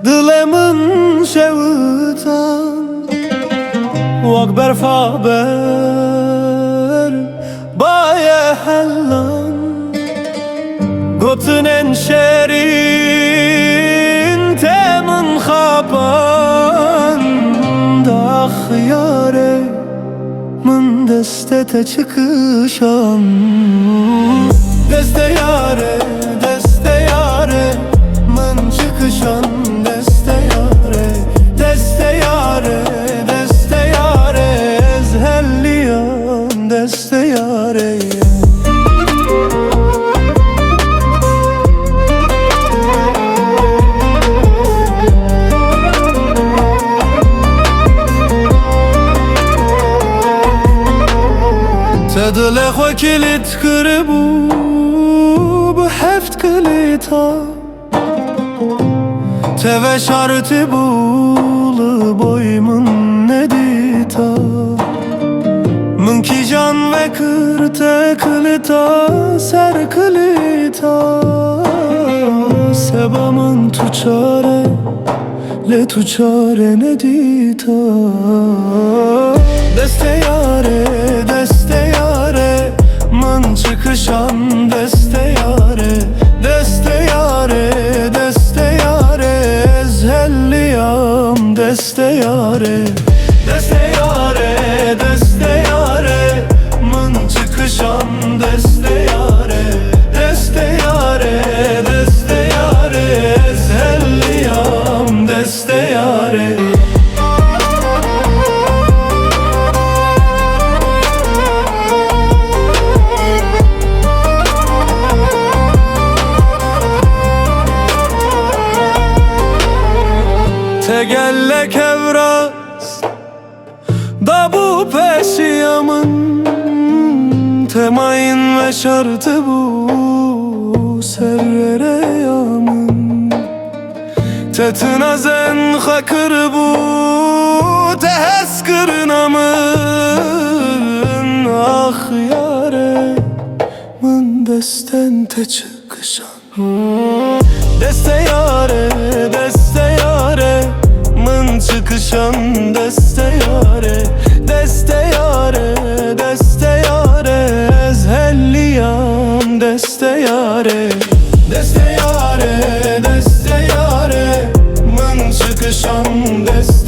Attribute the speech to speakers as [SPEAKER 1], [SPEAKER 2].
[SPEAKER 1] دلمن شوتان وقت برفابر بايه هلان گوتنن شرین تمن خابان داخ یاره من دسته çıkışan deste yare من çıkışan deste yare ezhelliyam deste yare تدل خو کلیت کربو به هفت کلیتا تve şartı bulu boymun nedita من کی جان و کرته کلیتا سر کلیتا سبامن تو چاره ل تو چاره ندیتا دسته yare من çıkışan deste yare ezhelliyam deste yare من çıkışan deste yare ezhelliyam deste yare Tegelle kevraz da bu peşiyamın temayın ve şartı bu serrere yamın tetinazen hakır bu teheskırnamın ah yare من desten te çıkışan deste yare من çıkışan deste yare ezhelliyam deste yare من çıkışan deste